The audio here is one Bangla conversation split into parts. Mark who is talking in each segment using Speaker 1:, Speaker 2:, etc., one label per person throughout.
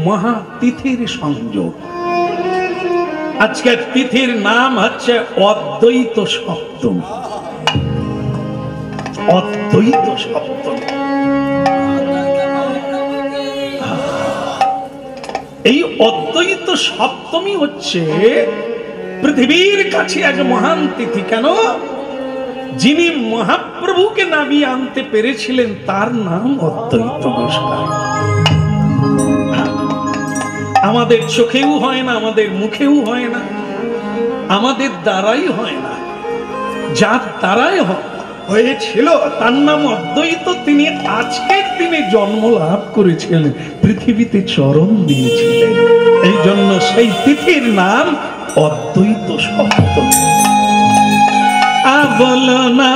Speaker 1: মহাতিথির সংযোগ। আজকের তিথির নাম হচ্ছে অদ্বৈত সপ্তমী। অদ্বৈত সপ্তমী, এই অদ্বৈত সপ্তমী হচ্ছে পৃথিবীর কাছে এক মহান তিথি। কেন? যিনি মহাপ্রভুকে নামিয়ে আনতে পেরেছিলেন তার নাম অদ্বৈত গোসাই। আমাদের চোখেও হয় না, আমাদের মুখেও হয় না, আমাদের দ্বারাই হয় না, যার দ্বারাই হয়েছিল তার নাম অদ্বৈত। তিনি আজকের দিনে জন্ম লাভ করেছিলেন, পৃথিবীতে চরণ দিয়েছিলেন। এই জন্য সেই তিথির নাম অদ্বৈত সপ্তমী। বলো না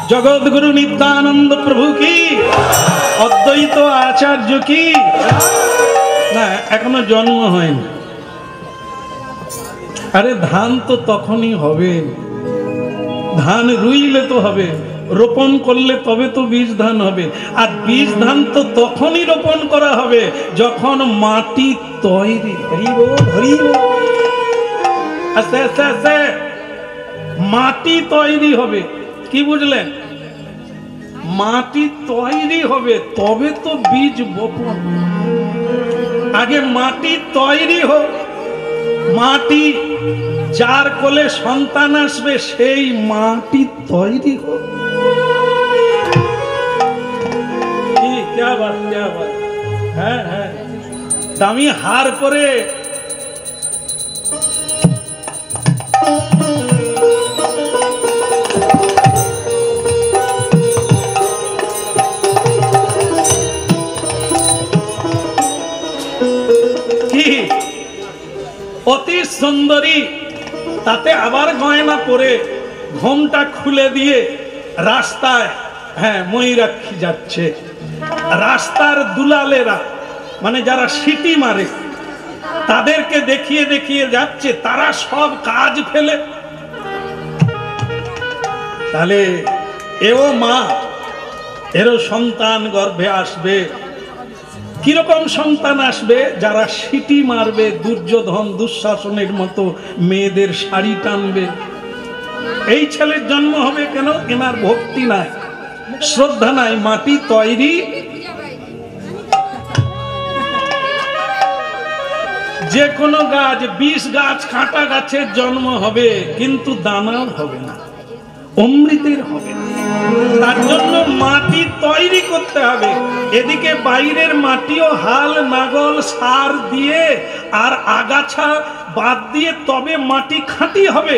Speaker 2: जगत गुरु नित्यानंद प्रभु की।
Speaker 1: অদ্বৈত আচার্য কি না, এখনো জন্ম হয়নি। আরে ধান তো তখনই হবে, ধান রুইলে তো হবে, রোপণ করলে তবে তো বীজ ধান হবে। আর বীজ ধান তো তখনই রোপণ করা হবে যখন মাটি তৈরি। আস্তে আস্তে আস্তে মাটি তৈরি হবে। কি বুঝলেন? মাটি তৈরি হবে তবে তো বীজ বপন। আগে মাটি তৈরি হোক, মাটি যার কোলে সন্তান আসবে সেই মাটি তৈরি হোক। হ্যাঁ হ্যাঁ, দামি হার করে অতি সুন্দরী, তাতে আবার গয়না পরে ঘোমটা খুলে দিয়ে রাস্তায়, হ্যাঁ ময়ূরাক্ষী যাচ্ছে। রাস্তার দুলালেরা মানে যারা সিটি মারে তাদেরকে দেখিয়ে দেখিয়ে যাচ্ছে, তারা সব কাজ ফেলে। তাহলে এও মা, এরও সন্তান গর্ভে আসবে। কিরকম সন্তান আসবে? যারা সিটি মারবে, দুর্যোধন দুঃশাসনের মতো মেয়েদের শাড়ি টানবে। এই ছেলের জন্ম হবে কেন? এনার ভক্তি নাই, শ্রদ্ধা নাই, মাটি তৈরি। যে কোনো গাছ, 20 গাছ কাঁটা গাছের জন্ম হবে কিন্তু দানার হবে না, অমৃতের হবে না। তার জন্য মাটি তৈরি করতে হবে। এদিকে বাইরের মাটিও হাল নাগল সার দিয়ে আর আগাছা বাদ দিয়ে তবে মাটি খাঁটি হবে।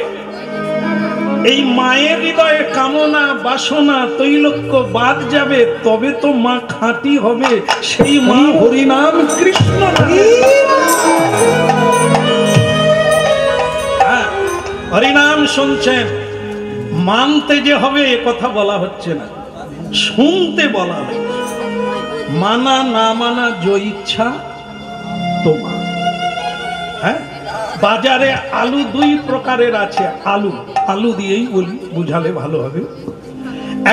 Speaker 1: এই মায়ের হৃদয়ে কামনা বাসনা তৈলক্য বাদ যাবে, তবে তো মা খাঁটি হবে। সেই মা হরিনাম কৃষ্ণ। হরিনাম শুনছেন, মানতে যে হবে এ কথা বলা হচ্ছে না, শুনতে বলা হচ্ছে। মানা না মানা যে ইচ্ছা তোমার। হ্যাঁ, বাজারে আলু 2 প্রকারের আছে। আলু, আলু দিয়েই বলি, বুঝালে ভালো হবে।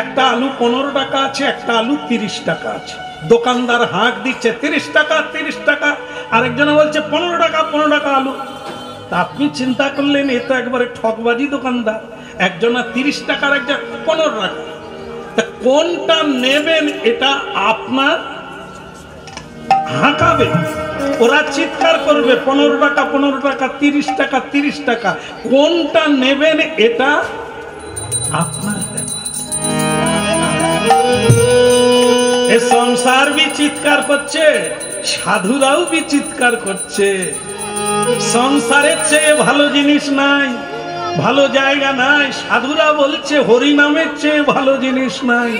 Speaker 1: একটা আলু 15 টাকা আছে, একটা আলু 30 টাকা আছে। দোকানদার হাঁক দিচ্ছে 30 টাকা 30 টাকা, আরেকজনে বলছে 15 টাকা 15 টাকা আলু। তা আপনি চিন্তা করলেন এ তো একবারে ঠকবাজি দোকানদার। একজনা 30 টাকার, একজন 15 টাকা। তা কোনটা নেবেন এটা আপনার হাঁকাবে, ওরা চিৎকার করবে 15 টাকা 15 টাকা 30 টাকা 30 টাকা। কোনটা নেবেন এটা আপনার ব্যাপার। এ সংসার বি চিৎকার করছে, সাধুরাও বি চিৎকার করছে। সংসারের চেয়ে ভালো জিনিস নাই, ভালো জায়গা নাই। সাধুরা বলছে হরিনামের চেয়ে ভালো জিনিস নাই।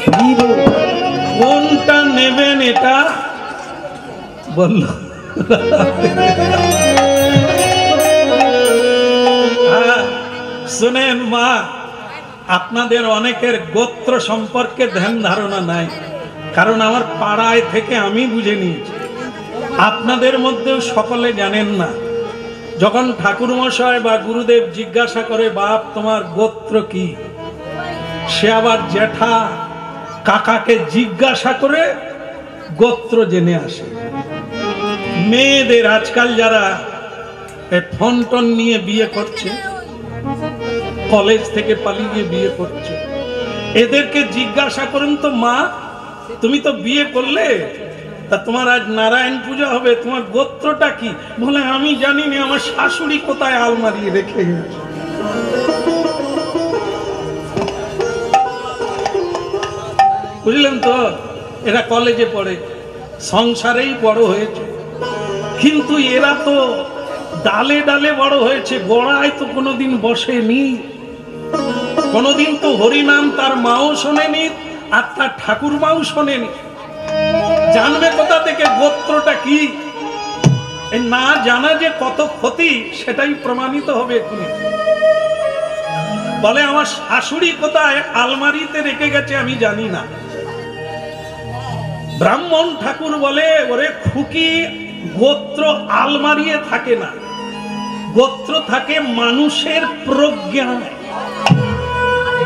Speaker 1: কোনটা নেবেন এটা বলল। শুনেন মা, আপনাদের অনেকের গোত্র সম্পর্কে ধ্যান ধারণা নাই, কারণ আমার পাড়ায় থেকে আমি বুঝে নিয়েছি। আপনাদের মধ্যেও সকলে জানেন না। যখন ঠাকুর মশাই বা গুরুদেব জিজ্ঞাসা করে বাপ তোমার গোত্র কি, সে আবার জ্যাঠা কাকাকে জিজ্ঞাসা করে গোত্র জেনে আসে। মেয়েদের আজকাল যারা ফোন টোন নিয়ে বিয়ে করছে, কলেজ থেকে পালিয়ে বিয়ে করছে, এদেরকে জিজ্ঞাসা করেন তো মা তুমি তো বিয়ে করলে, তা তোমার আজ নারায়ণ পূজা হবে, তোমার গোত্রটা কি? বলে আমি জানি না, আমার শাশুড়ি কোথায় আলমারি রেখে গেছে। বুঝলেন তো? এরা কলেজে পড়ে, সংসারেই বড় হয়েছে, কিন্তু এরা তো ডালে ডালে বড় হয়েছে, গোড়ায় তো কোনোদিন বসেনি। কোনোদিন তো হরিনাম তার মাও শোনেনি আর তার ঠাকুর মাও শোনেনি। জানবে কোথা থেকে গোত্রটা কি? না জানা যে কত ক্ষতি সেটাই প্রমাণিত হবে এখনই। বলে আমার শাশুড়ি কোথায় আলমারিতে রেখে গেছে আমি জানি না। ব্রাহ্মণ ঠাকুর বলে, ওরে খুকি, গোত্র আলমারিয়ে থাকে না, গোত্র থাকে মানুষের প্রজ্ঞায়,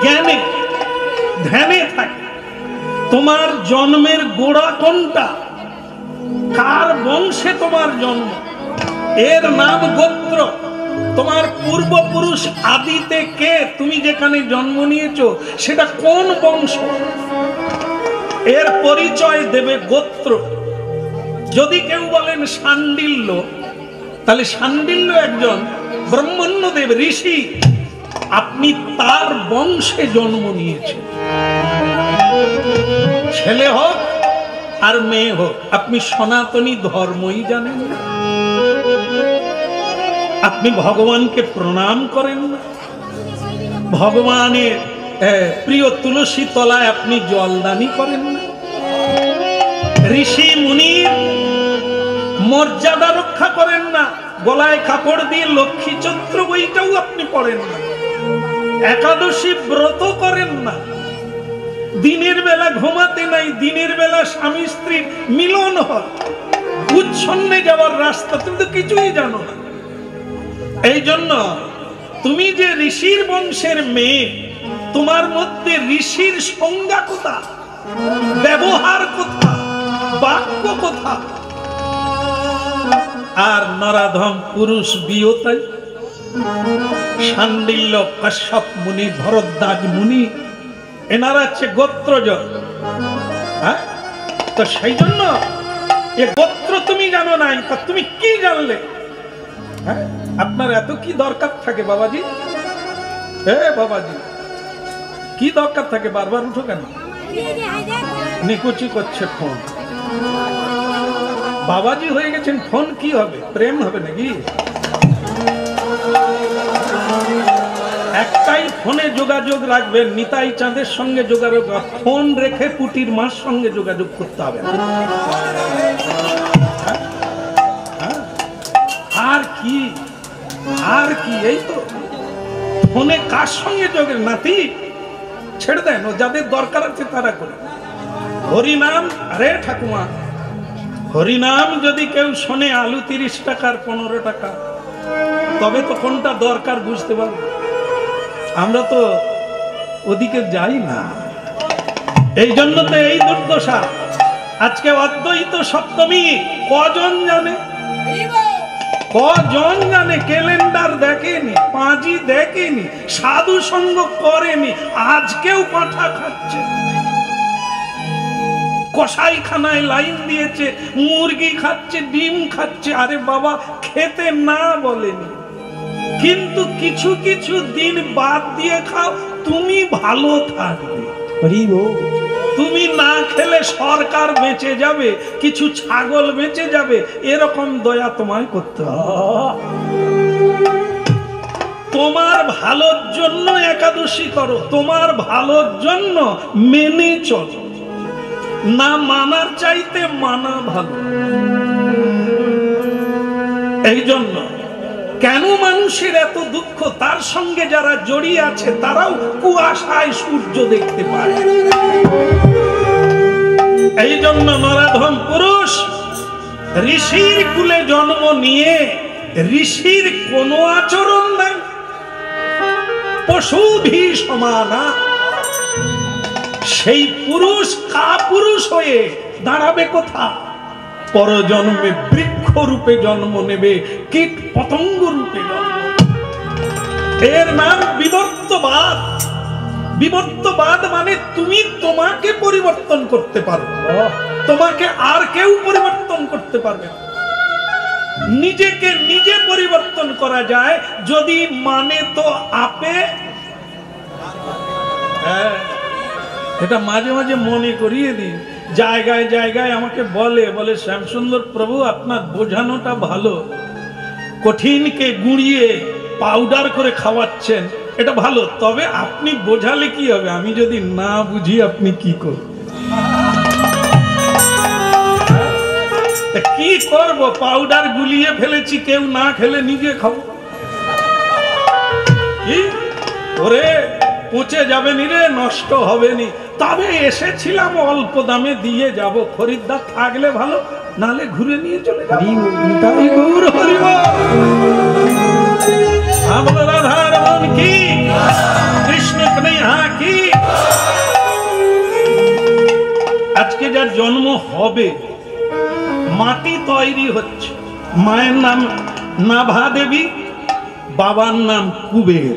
Speaker 1: জ্ঞানে, ধ্যানে থাকে। তোমার জন্মের গোড়া কোনটা, কার বংশে তোমার জন্ম, এর নাম গোত্র। তোমার পূর্বপুরুষ আদিতে কে, তুমি যেখানে জন্ম নিয়েছো সেটা কোন বংশ, এর পরিচয় দেবে গোত্র। যদি কেউ বলেন শাণ্ডিল্য, তাহলে শাণ্ডিল্য একজন ব্রহ্মণ্যদেব ঋষি, আপনি তার বংশে জন্ম নিয়েছেন। ছেলে হোক আর মেয়ে হোক, আপনি সনাতনী ধর্মই জানেন না, আপনি ভগবানকে প্রণাম করেন না, ভগবানের প্রিয় তুলসী তলায় আপনি জলদানি করেন না, ঋষি মুনির মর্যাদা রক্ষা করেন না, গলায় কাপড় দিয়ে লক্ষ্মী চৈত্র বইটাও আপনি পড়েন না, একাদশী ব্রত করেন না, দিনের বেলা ঘুমাতে নাই, দিনের বেলা স্বামী স্ত্রীর মিলন হয়, উচ্ছন্নে যাওয়ার রাস্তা তুমি তো কিছুই জানো না। এই জন্য তুমি যে ঋষির বংশের মেয়ে, তোমার মধ্যে ঋষির সংজ্ঞা কোথা, ব্যবহার কোথা, বাক্য কোথা? আর নরাধম পুরুষ বিয়তাই, শাণ্ডিল্য, কাশ্যপ মুনি, ভরদ্বাজ মুনি, এনারা হচ্ছে গোত্রজন। হ্যাঁ, তো সেই জন্য এ গোত্র তুমি জানো নাই, তা তুমি কি জানলে? হ্যাঁ, আপনার এত কি দরকার থাকে বাবাজি? বাবাজি, কি দরকার থাকে? বারবার উঠো কেন? নিকুচি করছে ফোন। বাবাজি হয়ে গেছেন, ফোন কি হবে? প্রেম হবে নাকি? একটাই ফোনে যোগাযোগ রাখবেন, নিতাই চাঁদের সঙ্গে যোগাযোগ, ফোন রেখে পুটির মার সঙ্গে যোগাযোগ করতে হবে। আর কি, আর কি? এই তো ফোনে কার সঙ্গে যোগের নাতি ছেড়ে দেন, ও যাদের দরকার আছে তারা করে। হরিনাম, আরে ঠাকুমা, হরিনাম যদি কেউ শোনে আলু 30 টাকার 15 টাকা, তবে তো কোনটা দরকার বুঝতে পারবো। আমরা তো ওদিকে যাই না, এই জন্য তো এই দুর্দশা। আজকে অদ্বৈত সপ্তমী কজন জানে? কজন জানে? ক্যালেন্ডার দেখেনি, পাঁজি দেখেনি, সাধু সঙ্গ করেনি, আজকেও পাঁঠা খাচ্ছে, কসাইখানায় লাইন দিয়েছে, মুরগি খাচ্ছে, ডিম খাচ্ছে। আরে বাবা, খেতে না বলেনি, কিন্তু কিছু কিছু দিন বাদ দিয়ে খাও, তুমি ভালো থাকবে। তুমি না খেলে সরকার বেঁচে যাবে, কিছু ছাগল বেঁচে যাবে, এরকম দয়া তোমায় করতে হবে। তোমার ভালোর জন্য একাদশী করো, তোমার ভালোর জন্য মেনে চলো, না মানার চাইতে মানা ভালো। এই জন্য কেন মানুষের এত দুঃখ, তার সঙ্গে যারা জড়িয়ে আছে তারাও কুয়াশায় সূর্য দেখতে পায়। এই জন্য নরাধম পুরুষ ঋষির কুলে জন্ম নিয়ে ঋষির কোনো আচরণ নাই, পশু ভি সমানা। সেই পুরুষ কাপুরুষ হয়ে দাঁড়াবে কোথা? পরজন্মে বৃক্ষ রূপে জন্ম নেবে, কীট পতঙ্গ রূপে জন্ম। এর নাম বিবর্তবাদ। বিবর্তবাদ মানে তুমি তোমাকে পরিবর্তন করতে পারো, তোমাকে আর কেউ পরিবর্তন করতে পারবে না। নিজেকে নিজে পরিবর্তন করা যায় যদি মানে তো আপে। হ্যাঁ, এটা মাঝে মাঝে মনে করিয়ে দিন। জায়গায় জায়গায় আমাকে বলে শ্যামসুন্দর প্রভু, আপনার বোঝানোটা ভালো, কঠিনকে গুঁড়িয়ে পাউডার করে খাওয়াচ্ছেন, এটা ভালো, তবে আপনি বোঝালে কি হবে? আমি যদি না বুঝি আপনি কি করবেন? কি করব? পাউডার গুলিয়ে ফেলেছি, কেউ না খেলে নিজে খাবো। কি ওরে, পচে যাবে নি রে, নষ্ট হবে নি, তবে এসেছিলাম অল্প দামে দিয়ে যাব, খরিদ্দার থাকলে ভালো, নালে ঘুরে নিয়ে চলে যাব। তাই গৌর হরি বল। রাধার মন কি, কৃষ্ণ কন্হৈয়া কি। আজকে যার জন্ম হবে, মাটি তৈরি হচ্ছে, মায়ের নাম নাভা দেবী, বাবার নাম কুবের,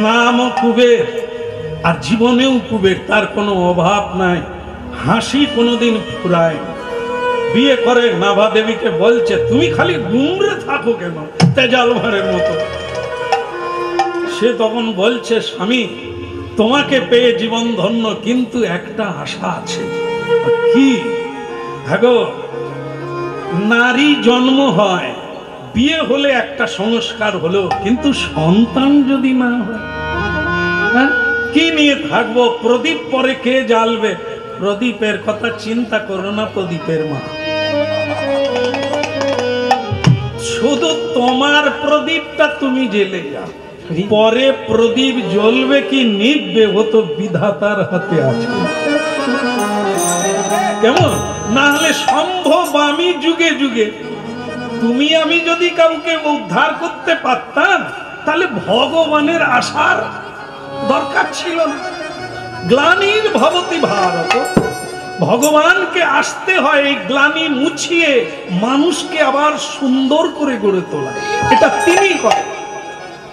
Speaker 1: নামও কুবের, আর জীবনেও কুবের, তার কোনো অভাব নাই, হাসি কোনোদিন ফুরায়। বিয়ে করে নাভা দেবীকে বলছে, তুমি খালি গুমরে থাকো কেন তেজাল ভাড়ের মতো। সে তখন বলছে, স্বামী তোমাকে পেয়ে জীবন ধন্য, কিন্তু একটা আশা আছে। কি? ভাগো, নারী জন্ম হয়, বিয়ে হলে একটা সংস্কার হলো, কিন্তু সন্তান যদি না হয়, কি নিয়ে থাকবো? প্রদীপ পরে কে জ্বালবে? প্রদীপের কথা চিন্তা করো না, প্রদীপের মা। শুধু তোমার প্রদীপটা তুমি জ্বেলে যাও, পরে প্রদীপ জ্বলবে কি নিভবে ও তো বিধাতার হাতে আছে। কেমন? না হলে সম্ভব আমি যুগে যুগে, তুমি আমি যদি কাউকে উদ্ধার করতে পারতাম, তাহলে ভগবানের আসার দরকার ছিল না। গ্লানির ভবতি ভারত, ভগবানকে আসতে হয় এই গ্লানি মুছিয়ে মানুষকে আবার সুন্দর করে গড়ে তোলা, এটা তিনি করেন।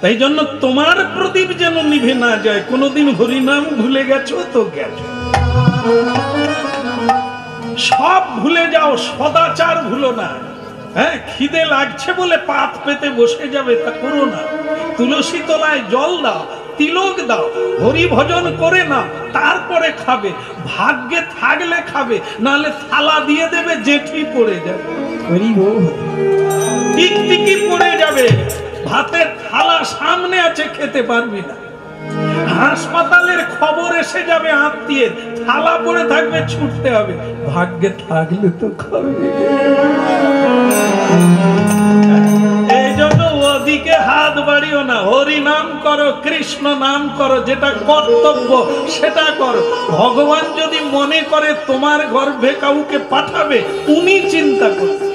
Speaker 1: তাই জন্য তোমার প্রদীপ যেন নিভে না যায়। কোনোদিন হরিনাম ভুলে গেছো তো গেছো, সব ভুলে যাও, সদাচার ভুলো না। হ্যাঁ, খিদে লাগছে বলে পাত পেতে বসে যাবে, তা করো না। তুলসী তলায় জল দাও, তিলক দাও, হরি ভজন করে না, তারপরে খাবে। ভাগ্যে থাকলে খাবে, নাহলে থালা দিয়ে দেবে, জেঠি পড়ে যাবে, টিকটিকি পড়ে যাবে। ভাতের থালা সামনে আছে, খেতে পারবি না। হাসপাতালের খবর এসে যাবে, আত্মীয়ের থালা পড়ে থাকবে, ছুটতে হবে। ভাগ্যে থাকলে তো খাবে। এই জন্য ওদিকে হাত বাড়িও না, হরি নাম করো, কৃষ্ণ নাম করো, যেটা কর্তব্য সেটা করো। ভগবান যদি মনে করে তোমার গর্ভে কাউকে পাঠাবে, উনি চিন্তা করবে।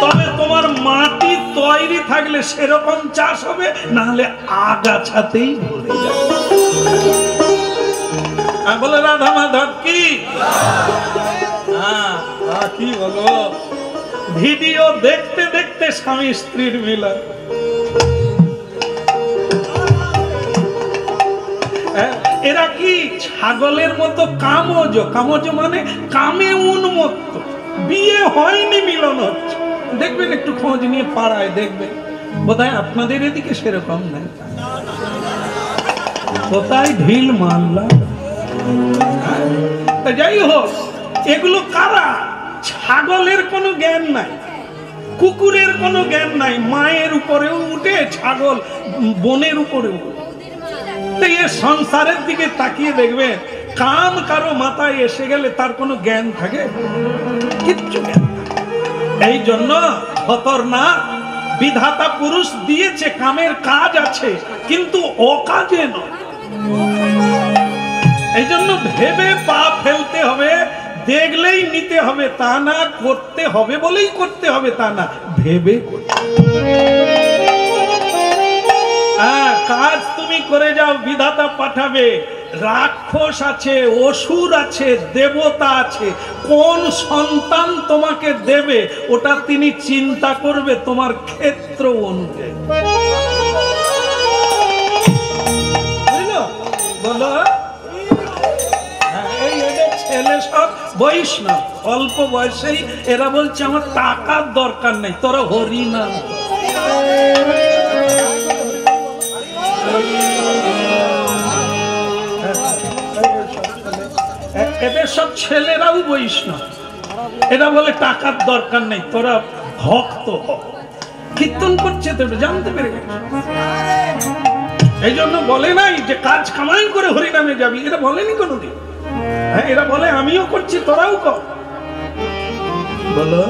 Speaker 1: তবে তোমার মাটি তৈরি থাকলে সেরকম চাষ হবে, না হলে আগাছাতেই ভরে যাবে। বলে রাধা মাধব কি? কি বলো? ভিডিও দেখতে দেখতে স্বামী স্ত্রীর মিলন। এরা কি ছাগলের মতো কামজ? কামজ মানে কামে উন্মত্ত। বিয়ে হয়নি, মিলন হচ্ছে। দেখবেন একটু খোঁজ নিয়ে পাড়ায় দেখবেন, বোধহয় আপনাদের এদিকে সেরকম নেই। কোথায় ঢিল মারলাম। যাই হোক, এগুলো কারা? ছাগলের কোনো জ্ঞান নাই, কুকুরের কোনো জ্ঞান নাই, মায়ের উপরেও উঠে, ছাগল বনের উপরেও উঠে। সংসারের দিকে তাকিয়ে দেখবেন, কাম কারো মাথায় এসে গেলে তার কোনো জ্ঞান থাকে? কিচ্ছু জ্ঞান। এই জন্য খতরনাক। বিধাতা পুরুষ দিয়েছে, কামের কাজ আছে, কিন্তু অকাজে নয়। এই জন্য ভেবে পা ফেলতে হবে, দেখলেই নিতে হবে তা না, করতে হবে বলেই করতে হবে তা না, ভেবে কাজ তুমি করে যাও, বিধাতা পাঠাবে। রাক্ষস আছে, অসুর আছে, দেবতা আছে, কোন সন্তান তোমাকে দেবে ওটা তিনি চিন্তা করবে তোমার ক্ষেত্র অনুযায়ী। বলো, এই ছেলে সব বৈষ্ণব, অল্প বয়সেই এরা বলছে আমার টাকার দরকার নেই, তোরা হরি না। এদের সব ছেলেরাও বৈষ্ণব, এরা বলে টাকার দরকার নেই, তোরা ভক্ত হ। কীর্তন করছে তো জানতে পেরে গেছে। এই জন্য বলে নাই যে কাজ কামাই করে হরিনামে যাবি, এটা বলেনি কোনোদিন। হ্যাঁ, এরা বলে আমিও করছি, তোরাও কর। বলো,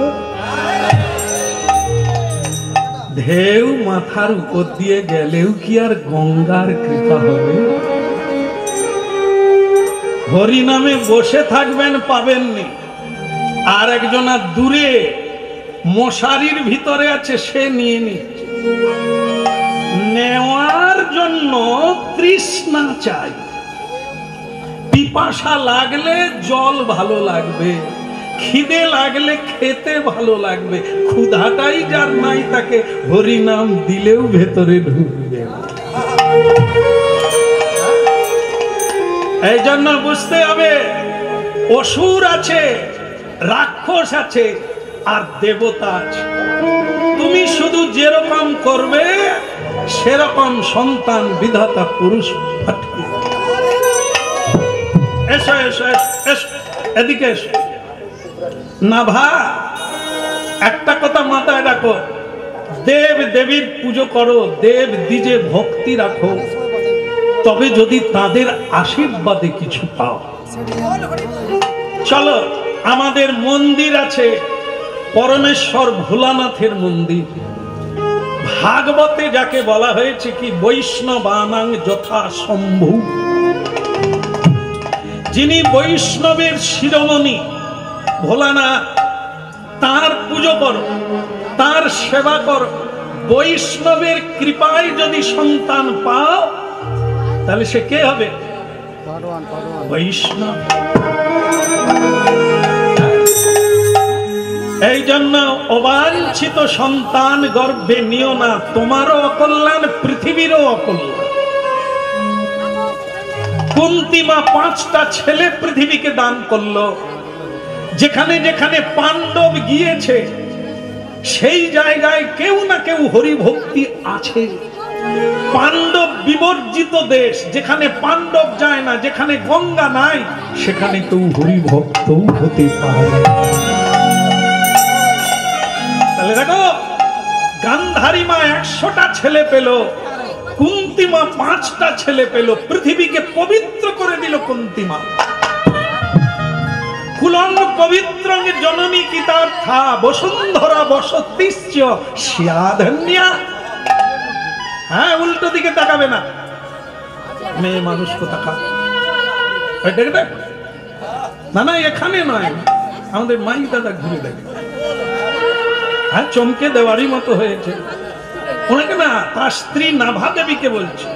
Speaker 1: ঢেউ মাথার উপর দিয়ে গেলেও কি আর গঙ্গার কৃপা হবে? হরি নামে বসে থাকবেন, পাবেননি। আর একজনা দূরে মশারির ভিতরে আছে, সে নিয়ে নিচ্ছে। নেওয়ার জন্য তৃষ্ণা চাই। পিপাসা লাগলে জল ভালো লাগবে, খিদে লাগলে খেতে ভালো লাগবে। ক্ষুধাটাই যার নাই, তাকে হরি নাম দিলেও ভেতরে ঢুকবে। এই জন্য বুঝতে হবে, অসুর আছে, রাক্ষস আছে, আর দেবতা আছে। তুমি শুধু যেরকম করবে সেরকম সন্তান বিধাতা পুরুষ পাঠিয়ে। এসো এসো এসো, এদিকে এসো। না ভাই, একটা কথা মাথায় রাখো, দেব দেবীর পুজো করো, দেব দ্বিজে ভক্তি রাখো, তবে যদি তাদের আশীর্বাদে কিছু পাও। চলো, আমাদের মন্দির আছে, পরমেশ্বর ভোলানাথের মন্দির। ভাগবতে যাকে বলা হয়েছে কি বৈষ্ণবানাং যথা শম্ভু, যিনি বৈষ্ণবের শিরোমণি ভোলানাথ, তার পুজো করো, তার সেবা করো। বৈষ্ণবের কৃপায় যদি সন্তান পাও, তাহলে সে কে হবে? বৈষ্ণব। এই জন্য অবাঞ্ছিত সন্তান গর্ভে নিও না, তোমারও অকল্যাণ, পৃথিবীরও অকল্যাণ। কুন্তী মা 5টা ছেলে পৃথিবীকে দান করলো। যেখানে যেখানে পাণ্ডব গিয়েছে, সেই জায়গায় কেউ না কেউ হরিভক্তি আছে। পাণ্ডব বিবর্জিত দেশ, যেখানে পাণ্ডব যায় না, যেখানে গঙ্গা নাই, সেখানে কেউ হরিভক্ত হতে পারে। তাহলে দেখো, গান্ধারী মা 100টা ছেলে পেল, কুন্তী মা 5টা ছেলে পেল। পৃথিবীকে পবিত্র করে দিল কুন্তী মা। কুলং পবিত্রং জননী কিতার্থা বসুন্ধরা বসতিশ্চ স্যাধন্যা। হ্যাঁ, উল্টো দিকে তাকাবে না, মেয়ে মানুষকে তাকা। না না, এখানে নয়, আমাদের মাই দাদা ঘুরে দেখে। হ্যাঁ, চমকে দেওয়ারই মতো হয়েছে। ওনাকে না, তার স্ত্রী নাভা দেবীকে বলছে।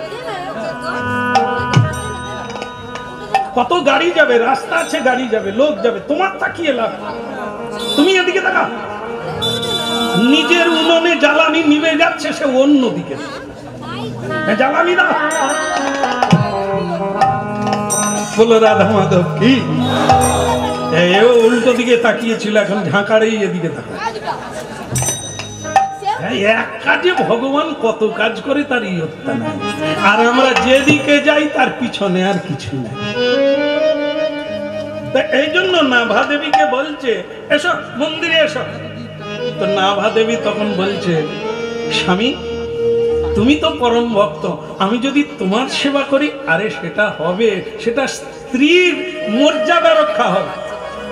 Speaker 1: কত গাড়ি যাবে, রাস্তা আছে, গাড়ি যাবে, লোক যাবে, তোমার তাকিয়ে লাভ। তুমি এদিকে তাকা। নিজের উনুনে জ্বালানি নিভে যাচ্ছে, সে অন্য দিকে জ্বালানি দাও। বলো রাধা মাধব কি? উল্টো দিকে তাকিয়েছিল, এখন ঝাঁকারেই এদিকে তাকায়। এক কাজে ভগবান কত কাজ করে, তার ইয়ত্তা নাই। আর আমরা যেদিকে যাই তার পিছনে আর কিছু নাই। এই জন্য নাভা দেবীকে বলছে, এসো মন্দিরে এসো। তো নাভা দেবী তখন বলছে, স্বামী তুমি তো পরম ভক্ত, আমি যদি তোমার সেবা করি, আরে সেটা হবে, সেটা স্ত্রীর মর্যাদা রক্ষা হবে।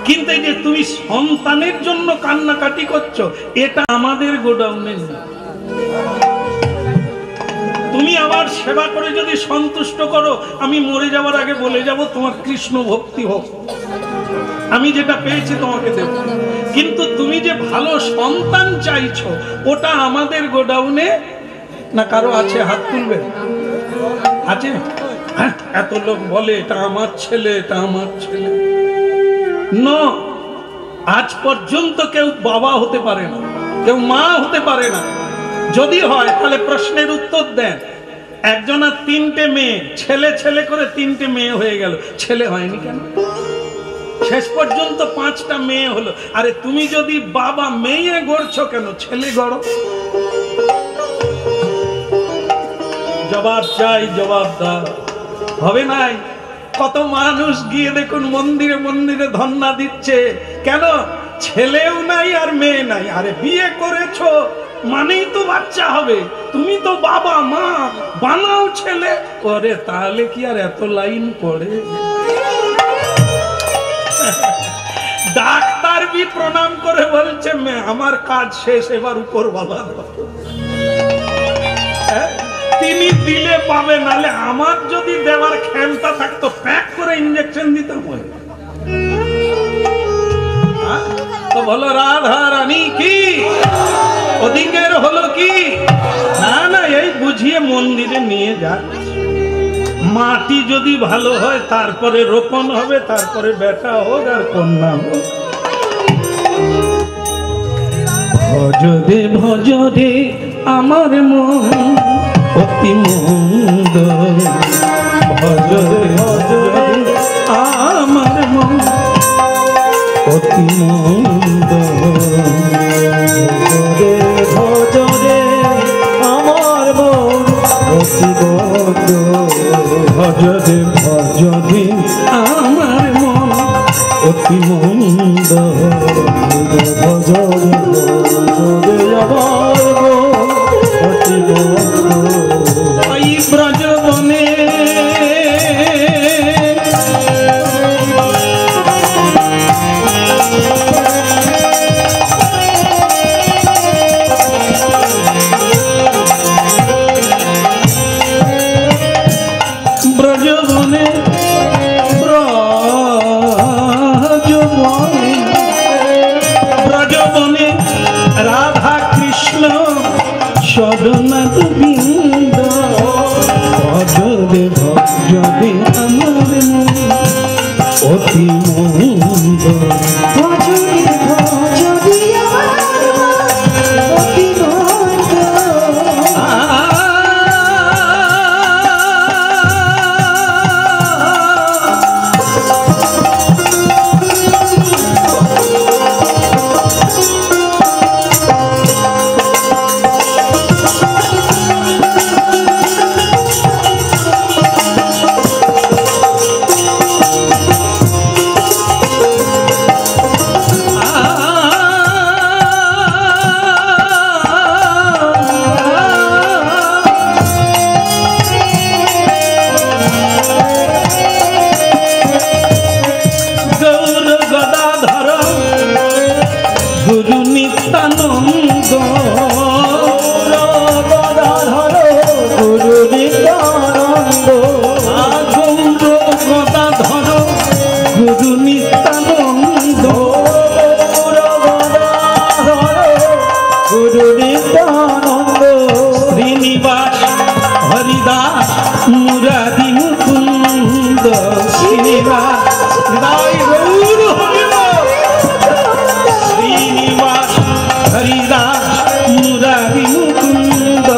Speaker 1: কিন্তু এই যে তুমি সন্তানের জন্য কান্নাকাটি করছো, এটা আমাদের গোডাউনে নেই। তুমি আমার সেবা করে যদি সন্তুষ্ট করো, আমি মরে যাওয়ার আগে বলে যাব তোমার কৃষ্ণ ভক্তি হোক, আমি যেটা পেয়েছি তোমাকে দেব। কিন্তু তুমি যে ভালো সন্তান চাইছো, ওটা আমাদের গোডাউনে না। কারো আছে? হাত তুলবে। আছে? এত লোক বলে এটা আমার ছেলে, এটা আমার ছেলে। না, আজ পর্যন্ত কেউ বাবা হতে পারে না, কেউ মা হতে পারে না। যদি হয় তাহলে প্রশ্নের উত্তর দেন। একজনা 3টে মেয়ে, ছেলে ছেলে করে 3টে মেয়ে হয়ে গেল, ছেলে হয়নি কেন? শেষ পর্যন্ত 5টা মেয়ে হলো। আরে তুমি যদি বাবা মেয়ে গড়ছো কেন, ছেলে গড়ো। জবাব চাই, জবাব দাও। হবে নাই? কত মানুষ গিয়ে দেখুন মন্দিরে মন্দিরে ধন্না দিচ্ছে, কেন? ছেলেও নাই আর মেয়ে নাই। আরে বিয়ে করেছো মানেই তো বাচ্চা হবে, তুমি তো বাবা মা, বানাও ছেলে। ওরে তাহলে কি আর এত লাইন পড়ে? ডাক্তার বি প্রণাম করে বলছে, আমার কাজ শেষ, এবার উপর বাবা। তিনি দিলে পাবে, নালে আমার যদি দেওয়ার ক্ষমতা থাকতো প্যাক করে ইনজেকশন দিতাম। তো বলো রাধা রানী কি ওদিকের হলো কি? না না, এই বুঝিয়ে মন্দিরে নিয়ে যা। মাটি যদি ভালো হয় তারপরে রোপণ হবে, তারপরে বেটা হোক আর কন্যা হোক। ভজরে ভজরে আমার মন অতি মন্দ, ভজরে ভজরে আমার মন অতি মন্দ, ভজরে ভজরে আমার মন অতি মন্দ, ভজরে ভজরে আমার মন অতি মন্দ, ভজরে ভজরে আমার মন অতি মন্দ। এই ব্রজবনে রাধা কৃষ্ণ সদনাথ বৃন্দ, ভজরে ভজরে আমার অতি মন্দ,
Speaker 2: ভজরে ভজরে আমার অতি মন্দ।
Speaker 1: গুরু নিত্যানন্দ,
Speaker 2: গদাধর গুরু নিত্যানন্দ,
Speaker 1: গৌর গদাধর গুরু নিত্যানন্দ,
Speaker 2: গদাধর গুরু নিত্যানন্দ,
Speaker 1: শ্রীনিবাস হরিদাস মুরারি মুকুন্দ, শ্রীনিবাস হৃদয় গৌর হরিব, শ্রীনিবাস হরিদাস মুরারি মুকুন্দ,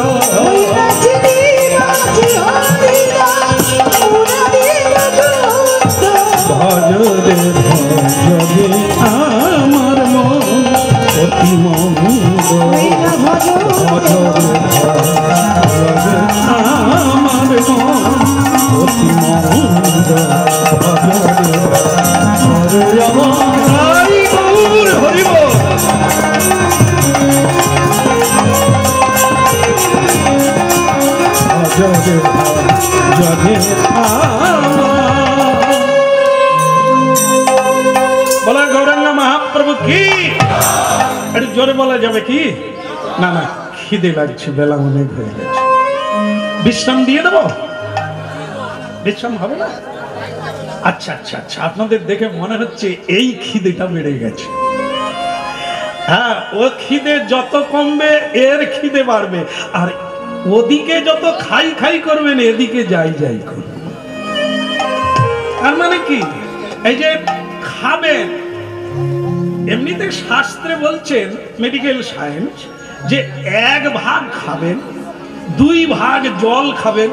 Speaker 1: ভজরে ভজরে আমার মন অতি মন্দ, ভজরে ভজরে আমার মন অতি মন্দ, ভজরে ভজরে আমার গৌর হরিব। ভজরে ভজরে বলা গৌরাঙ্গ মহাপ্রভু কি? একটু জোরে বলা যাবে কি? না না, খিদে লাগছে, বেলা অনেক হয়ে গেছে, বিশ্রাম দিয়ে দেবো? বিশ্রাম হবে না? আচ্ছা আচ্ছা আচ্ছা, আপনাদের দেখে মনে হচ্ছে এই খিদেটা বেড়ে গেছে। হ্যাঁ, ও খিদে যত কমবে এর খিদে বাড়বে, আর ওদিকে যত খাই খাই করবেন এদিকে যাই যাই করবে। তার মানে কি? এই যে খাবেন, এমনিতে শাস্ত্রে বলছেন, মেডিকেল সায়েন্স, যে 1 ভাগ খাবেন, 2 ভাগ জল খাবেন,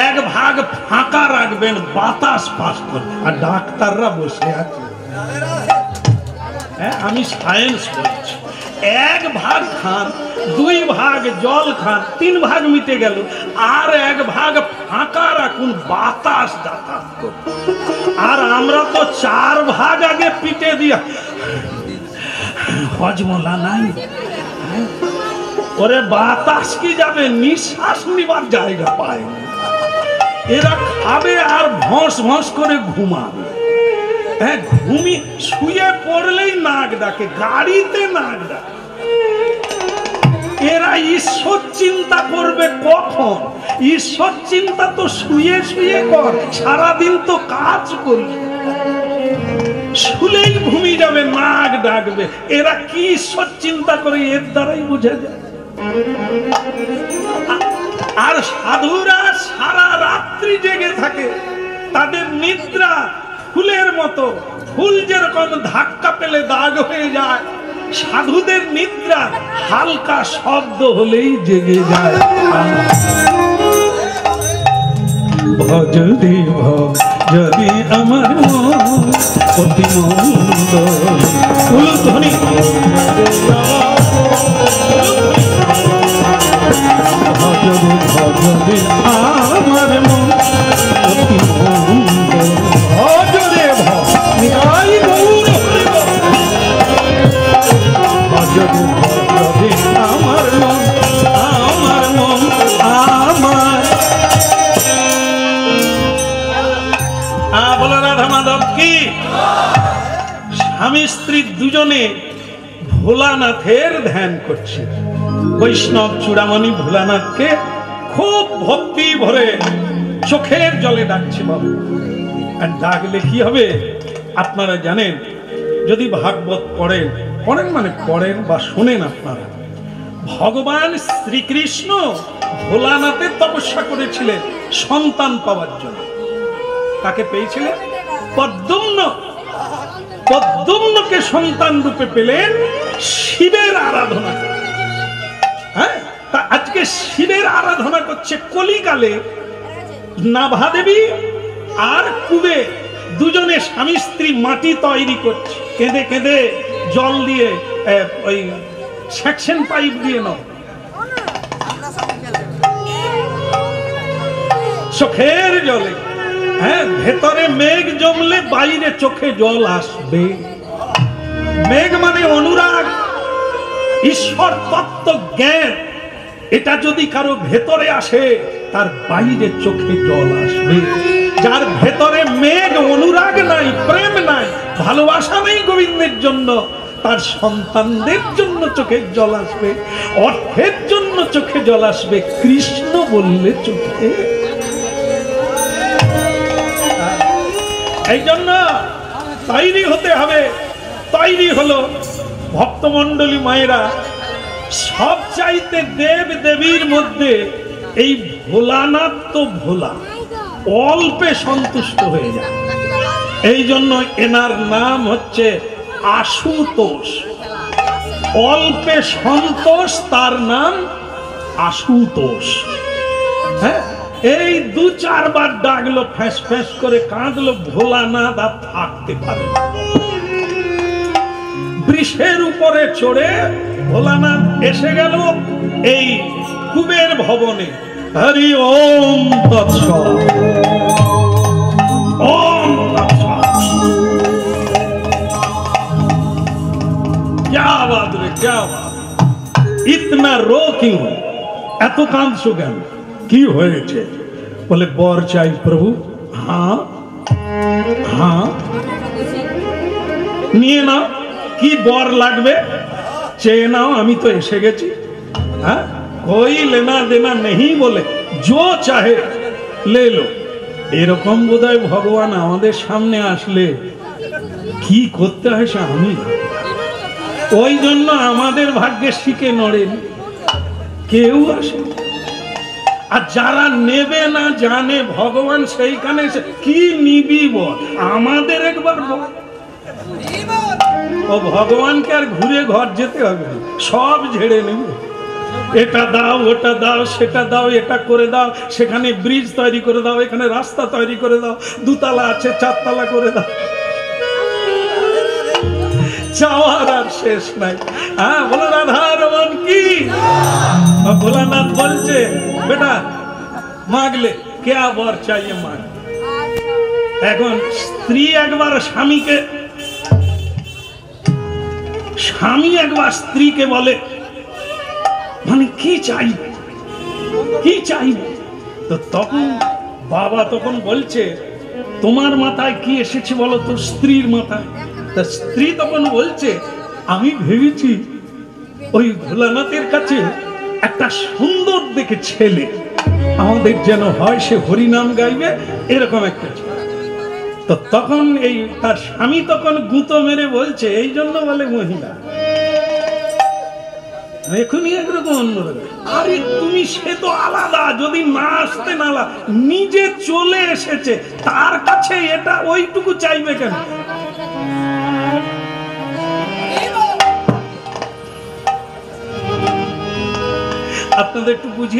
Speaker 1: 1 ভাগ ফাঁকা রাখবেন বাতাস পাস করে। আর ডাক্তাররা বসে আছে, হ্যাঁ আমি সায়েন্স বলছি, 1 ভাগ খান, 2 ভাগ জল খান, 3 ভাগ মিটে গেল, আর 1 ভাগ ফাঁকা রাখুন বাতাস যাতায়াত করুন। আর আমরা তো 4 ভাগ আগে পিটে দিয়া, হজমলা নাই, ওরে বাতাস কি যাবে, নিঃশ্বাস নিবার জায়গা পায়। এরা খাবে আর ভস ভস করে ঘুমাবে। হ্যাঁ, শুয়ে পড়লেই নাক ডাকে, গাড়িতে নাক ডাকে। এরা ঈশ্বর চিন্তা করবে কখন? ঈশ্বর চিন্তা তো শুয়ে শুয়ে কর, সারাদিন তো কাজ করবে, শুলেই ঘুমি যাবে, নাক ডাকবে। এরা কি ঈশ্বর চিন্তা করে এর দ্বারাই বোঝা যায়। আর সাধুরা সারা রাত্রি জেগে থাকে, তাদের নিদ্রা ফুলের মতো, ফুল যেরকম ধাক্কা পেলে দাগ হয়ে যায়, সাধুদের নিদ্রা হালকা শব্দ হলেই জেগে যায়। ভজদি ভজদি আমার অতি মন্দ ধ্বনি, ভজদি ভজদি আমার মন অতি মন্দ, ভজরে ভাই গৌর, ভজদি ভজদি আমার মন, আমার মন আমার। বলো রাধা মাধব কি? স্বামী স্ত্রী দুজনে ভোলানাথের ধ্যান করছে। বৈষ্ণব চূড়ামণি ভোলানাথকে খুব ভক্তি ভরে চোখের জলে ডাকছে বাবু। আর ডাকলে কি হবে আপনারা জানেন, যদি ভাগবত পড়েন, পড়েন মানে পড়েন বা শোনেন আপনারা, ভগবান শ্রীকৃষ্ণ ভোলানাথের তপস্যা করেছিলেন সন্তান পাওয়ার জন্য। কাকে পেয়েছিলেন? পদ্মম্ন। পদ্মম্নকে সন্তান রূপে পেলেন শিবের আরাধনা। হ্যাঁ, তা আজকে শিবের আরাধনা করছে কলিকালে নাভা দেবী আর কুবে দুজনে স্বামী স্ত্রী মাটি তৈরি করছে, কেঁদে কেঁদে জল দিয়ে, ওই সেকশন পাইপ দিয়ে নয়, চোখের জলে। হ্যাঁ, ভেতরে মেঘ জমলে বাইরে চোখে জল আসবে। মেঘ মানে অনুরাগ, ঈশ্বর তত্ত্ব জ্ঞান। এটা যদি কারো ভেতরে আসে, তার বাইরে চোখে জল আসবে। যার ভেতরে মেঘ, অনুরাগ নাই, প্রেম নাই, ভালোবাসা নেই গোবিন্দের জন্য, তার সন্তানদের জন্য চোখে জল আসবে, অর্থের জন্য চোখে জল আসবে, কৃষ্ণ বললে চোখে। এই জন্য তৈরি হতে হবে। তৈরি হলো ভক্তমণ্ডলী মায়েরা। সব চাইতে দেব দেবীর মধ্যে এই ভোলানাথ তো ভোলা, অল্পে সন্তুষ্ট হয়ে যায়। এই জন্য এনার নাম হচ্ছে আশুতোষ। অল্পে সন্তোষ, তার নাম আশুতোষ। হ্যাঁ, এই দু চারবার ডাকলো, ফ্যাঁস ফ্যাঁস করে কাঁদলো, ভোলানাথ আর থাকতে পারে। বৃষের উপরে চড়ে ভোলানাথ এসে গেল এই কুবের ভবনে। হরি ওম তৎসৎ, ওম তৎসৎ। क्या बात रे, क्या बात, इतना रो क्यों, এত কাঁদছো কেন, কি হয়েছে? বলে বর চাই প্রভু। হ্যাঁ হ্যাঁ, নিয়ে নাও, কি বর লাগবে চেয়ে নাও, আমি তো এসে গেছি। হ্যাঁ, कोई लेना देना नहीं, बोले जो चाहे ले लो। এরকম বোধহয় ভগবান আমাদের সামনে আসলে কি করতে হয় সে আমি। ওই জন্য আমাদের ভাগ্যে শিখে নড়েন কেউ আসে। আর যারা নেবে না জানে ভগবান সেইখানে কি নিবি বল, আমাদের একবার বল। ও ভগবানকে আর ঘুরে ঘর যেতে হবে, সব ঝেড়ে নেবে। এটা দাও, ওটা দাও, সেটা দাও, এটা করে দাও, সেখানে ব্রিজ তৈরি করে দাও, এখানে রাস্তা তৈরি করে দাও, দুতলা আছে চারতলা করে দাও, চাওয়ার আর শেষ নাই। হ্যাঁ, বলো রাধা রমন কি। ভোলানাথ বলছে বেটা মাগলে কে বর চাইয়ে মাগ। এখন স্ত্রী একবার স্বামীকে, স্বামী একবার স্ত্রীকে বলে মানে কি চাইবে, কি চাইবে। তো তখন বাবা তখন বলছে তোমার মাথায় কি এসেছে বলো তো স্ত্রীর মাথায়। তা স্ত্রী তখন বলছে আমি ভেবেছি ওই ভোলানাথের কাছে একটা সুন্দর দেখে ছেলে আমাদের যেন হয়, সে হরিনাম গাইবে, এরকম একটা ছেলে। তো তখন এই তার স্বামী তখন গুঁতো মেরে বলছে, এই জন্য বলে মহিলা, এখনই একরকম অন্যরকম। আরে তুমি সে তো আলাদা, যদি না আসতে নালা, নিজে চলে এসেছে, তার কাছে এটা ওইটুকু চাইবে কেন? আপনাদের একটু বুঝিয়ে